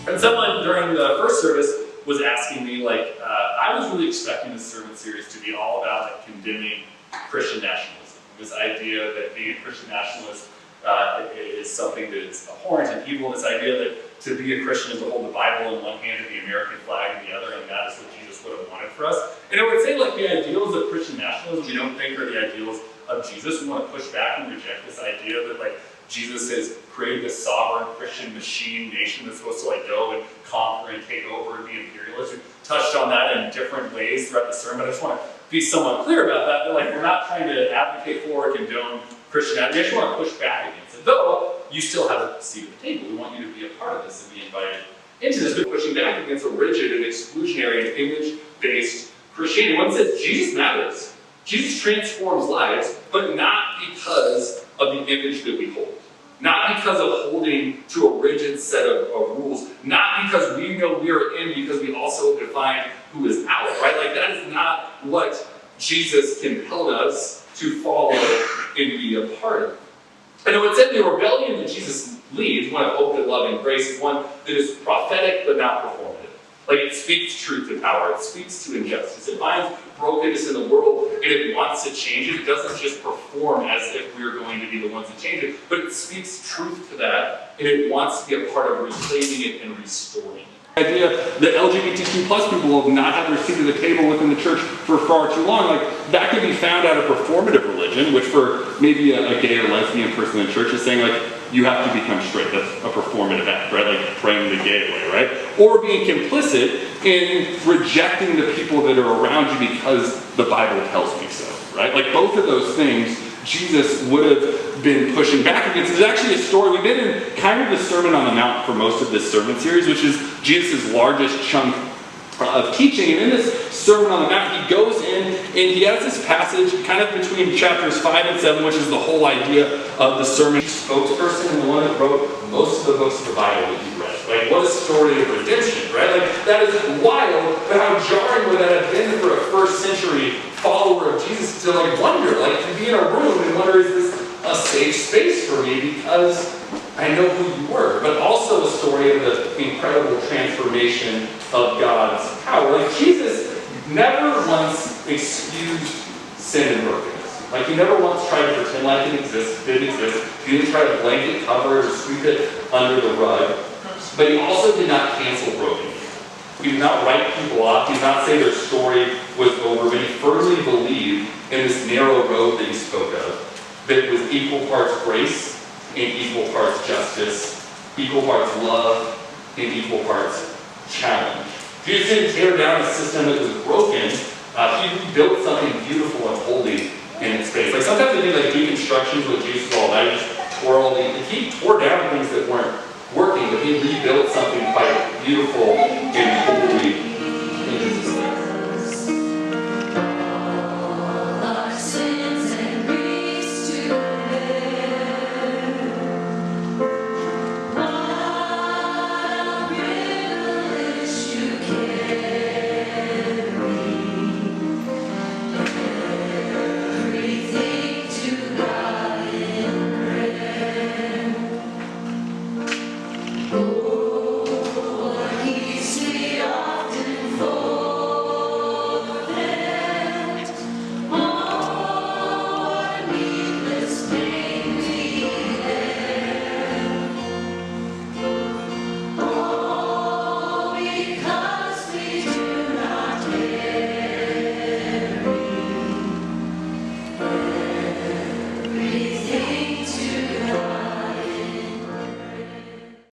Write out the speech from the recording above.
And someone during the first service was asking me, I was really expecting this sermon series to be all about condemning Christian nationalism. This idea that being a Christian nationalist is something that is abhorrent and evil. This idea that to be a Christian is to hold the Bible in one hand and the American flag in the other, and that is what Jesus would have wanted for us. And I would say the ideals of Christian nationalism we don't think are the ideals of Jesus. We want to push back and reject this idea that Jesus has created this sovereign Christian machine nation that's supposed to go and conquer and take over and be imperialist. We touched on that in different ways throughout the sermon. I just want to be somewhat clear about that we're not trying to advocate for or condone Christianity. I just want to push back against it. Though you still have a seat at the table. We want you to be a part of this and be invited into this. But pushing back against a rigid and exclusionary and image-based Christianity. One says Jesus matters. Jesus transforms lives, but not because of the image that we hold. Not because of holding to a rigid set of rules. Not because we know we are in, because we also define who is out, right? That is not what Jesus compelled us to follow and be a part of. And it would say the rebellion that Jesus leads, one of hope and love and grace, is one that is prophetic but not performative. It speaks truth to power. It speaks to injustice. It finds brokenness in the world and it wants to change it. It doesn't just perform as if we're going to be the ones that change it, but it speaks truth to that and it wants to be a part of reclaiming it and restoring it. The idea that LGBTQ plus people have not had their seat at the table within the church for far too long, that could be found out of performative religion, which for maybe a gay or lesbian person in the church is saying you have to become straight. That's a performative act, right? Praying the gay way, right? Or being complicit in rejecting the people that are around you because the Bible tells me so, right? Both of those things Jesus would have been pushing back against. There's actually a story. We've been in kind of the Sermon on the Mount for most of this sermon series, which is Jesus' largest chunk of teaching. And in this Sermon on the Mount, he goes in and he has this passage kind of between chapters 5 and 7, which is the whole idea of the sermon. Spokesperson and the one that wrote most of the books of the Bible that you read. What a story of redemption, right? That is wild, but how jarring would that have been for a first century follower of Jesus to wonder, to be in a room and wonder, is this a safe space for me because I know who you were? But also a story of the incredible transformation of God's power. Jesus never once excused sin and brokenness. He never once tried to pretend like it didn't exist. He didn't try to blanket cover it or sweep it under the rug. But he also did not cancel brokenness. He did not write people off. He did not say their story was over. But he firmly believed in this narrow road that he spoke of, that was equal parts grace and equal parts justice, equal parts love and equal parts challenge. Jesus didn't tear down a system that was broken. He built something beautiful and holy in its space. Sometimes they do deconstructions with Jesus all night. He tore down things that weren't working, but he rebuilt something quite beautiful and holy in his life. Come